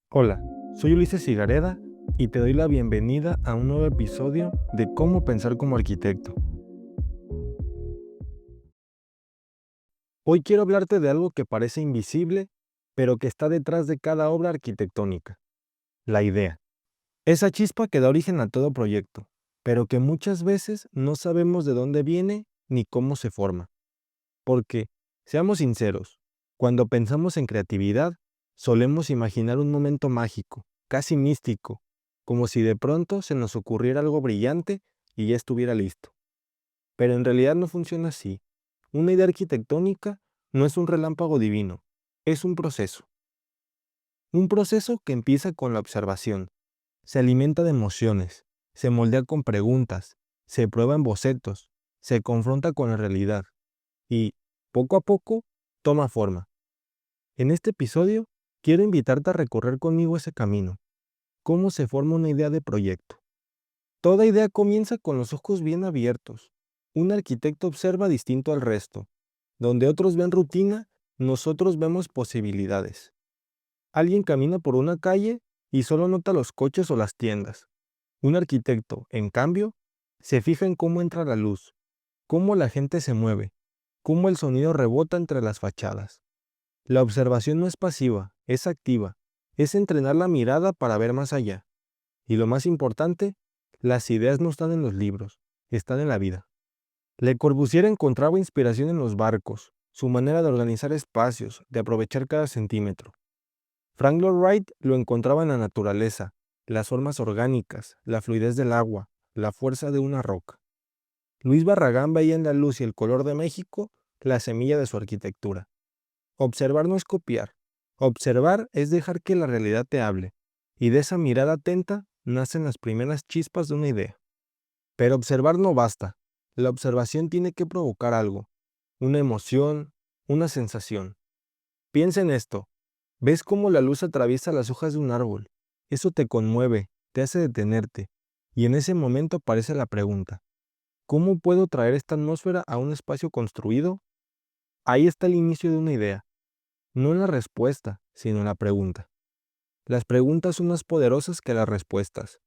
Hola, soy Ulises Higareda y te doy la bienvenida a un nuevo episodio de Cómo pensar como arquitecto. Hoy quiero hablarte de algo que parece invisible, pero que está detrás de cada obra arquitectónica, la idea. Esa chispa que da origen a todo proyecto, pero que muchas veces no sabemos de dónde viene ni cómo se forma. Porque, seamos sinceros, cuando pensamos en creatividad, solemos imaginar un momento mágico, casi místico, como si de pronto se nos ocurriera algo brillante y ya estuviera listo. Pero en realidad no funciona así. Una idea arquitectónica no es un relámpago divino, es un proceso. Un proceso que empieza con la observación, se alimenta de emociones, se moldea con preguntas, se prueba en bocetos, se confronta con la realidad y, poco a poco, toma forma. En este episodio, quiero invitarte a recorrer conmigo ese camino, cómo se forma una idea de proyecto. Toda idea comienza con los ojos bien abiertos. Un arquitecto observa distinto al resto. Donde otros ven rutina, nosotros vemos posibilidades. Alguien camina por una calle y solo nota los coches o las tiendas. Un arquitecto, en cambio, se fija en cómo entra la luz, cómo la gente se mueve, cómo el sonido rebota entre las fachadas. La observación no es pasiva, es activa. Es entrenar la mirada para ver más allá. Y lo más importante, las ideas no están en los libros, están en la vida. Le Corbusier encontraba inspiración en los barcos, su manera de organizar espacios, de aprovechar cada centímetro. Frank Lloyd Wright lo encontraba en la naturaleza, las formas orgánicas, la fluidez del agua, la fuerza de una roca. Luis Barragán veía en la luz y el color de México la semilla de su arquitectura. Observar no es copiar. Observar es dejar que la realidad te hable. Y de esa mirada atenta nacen las primeras chispas de una idea. Pero observar no basta. La observación tiene que provocar algo. Una emoción, una sensación. Piensa en esto. ¿Ves cómo la luz atraviesa las hojas de un árbol? Eso te conmueve, te hace detenerte. Y en ese momento aparece la pregunta. ¿Cómo puedo traer esta atmósfera a un espacio construido? Ahí está el inicio de una idea. No en la respuesta, sino en la pregunta. Las preguntas son más poderosas que las respuestas,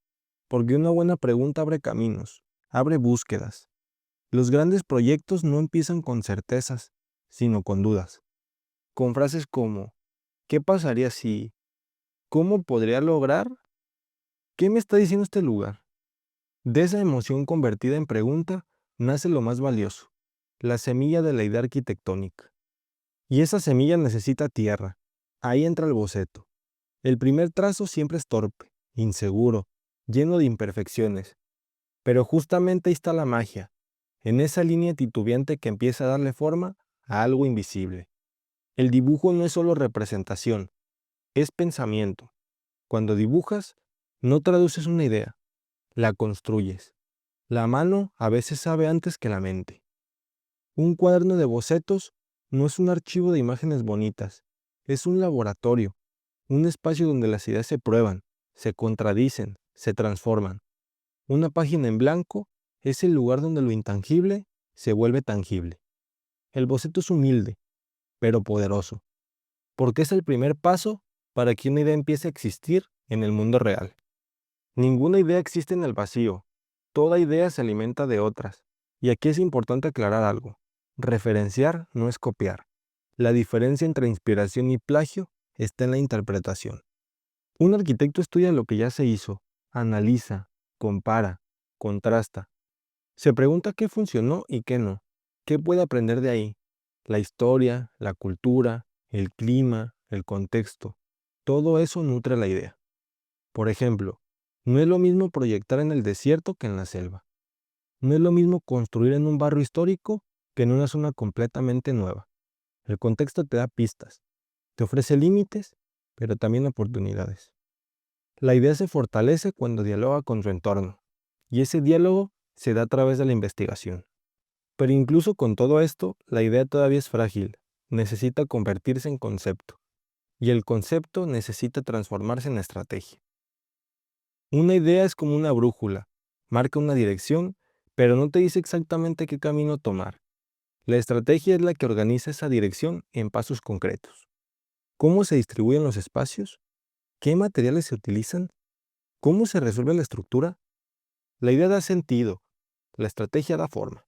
porque una buena pregunta abre caminos, abre búsquedas. Los grandes proyectos no empiezan con certezas, sino con dudas, con frases como ¿qué pasaría si? ¿Cómo podría lograr? ¿Qué me está diciendo este lugar? De esa emoción convertida en pregunta nace lo más valioso, la semilla de la idea arquitectónica. Y esa semilla necesita tierra. Ahí entra el boceto. El primer trazo siempre es torpe, inseguro, lleno de imperfecciones. Pero justamente ahí está la magia, en esa línea titubeante que empieza a darle forma a algo invisible. El dibujo no es solo representación, es pensamiento. Cuando dibujas, no traduces una idea, la construyes. La mano a veces sabe antes que la mente. Un cuaderno de bocetos no es un archivo de imágenes bonitas, es un laboratorio, un espacio donde las ideas se prueban, se contradicen, se transforman. Una página en blanco es el lugar donde lo intangible se vuelve tangible. El boceto es humilde, pero poderoso, porque es el primer paso para que una idea empiece a existir en el mundo real. Ninguna idea existe en el vacío, toda idea se alimenta de otras. Y aquí es importante aclarar algo. Referenciar no es copiar. La diferencia entre inspiración y plagio está en la interpretación. Un arquitecto estudia lo que ya se hizo, analiza, compara, contrasta. Se pregunta qué funcionó y qué no. ¿Qué puede aprender de ahí? La historia, la cultura, el clima, el contexto. Todo eso nutre la idea. Por ejemplo, no es lo mismo proyectar en el desierto que en la selva. No es lo mismo construir en un barrio histórico que en una zona completamente nueva. El contexto te da pistas, te ofrece límites, pero también oportunidades. La idea se fortalece cuando dialoga con su entorno, y ese diálogo se da a través de la investigación. Pero incluso con todo esto, la idea todavía es frágil, necesita convertirse en concepto, y el concepto necesita transformarse en estrategia. Una idea es como una brújula, marca una dirección, pero no te dice exactamente qué camino tomar. La estrategia es la que organiza esa dirección en pasos concretos. ¿Cómo se distribuyen los espacios? ¿Qué materiales se utilizan? ¿Cómo se resuelve la estructura? La idea da sentido, la estrategia da forma.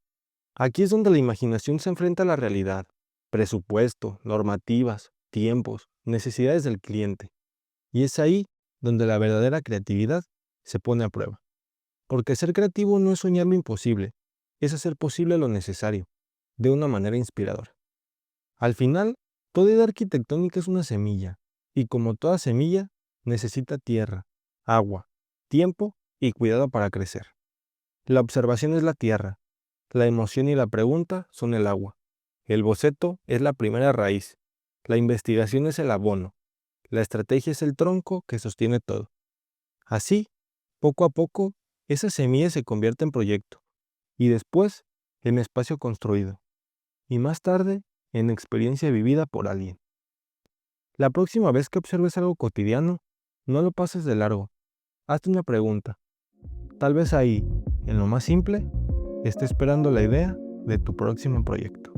Aquí es donde la imaginación se enfrenta a la realidad, presupuesto, normativas, tiempos, necesidades del cliente. Y es ahí donde la verdadera creatividad se pone a prueba. Porque ser creativo no es soñar lo imposible, es hacer posible lo necesario, de una manera inspiradora. Al final, toda idea arquitectónica es una semilla, y como toda semilla, necesita tierra, agua, tiempo y cuidado para crecer. La observación es la tierra, la emoción y la pregunta son el agua. El boceto es la primera raíz, la investigación es el abono, la estrategia es el tronco que sostiene todo. Así, poco a poco, esa semilla se convierte en proyecto, y después en espacio construido, y más tarde en experiencia vivida por alguien. La próxima vez que observes algo cotidiano, no lo pases de largo. Hazte una pregunta. Tal vez ahí, en lo más simple, esté esperando la idea de tu próximo proyecto.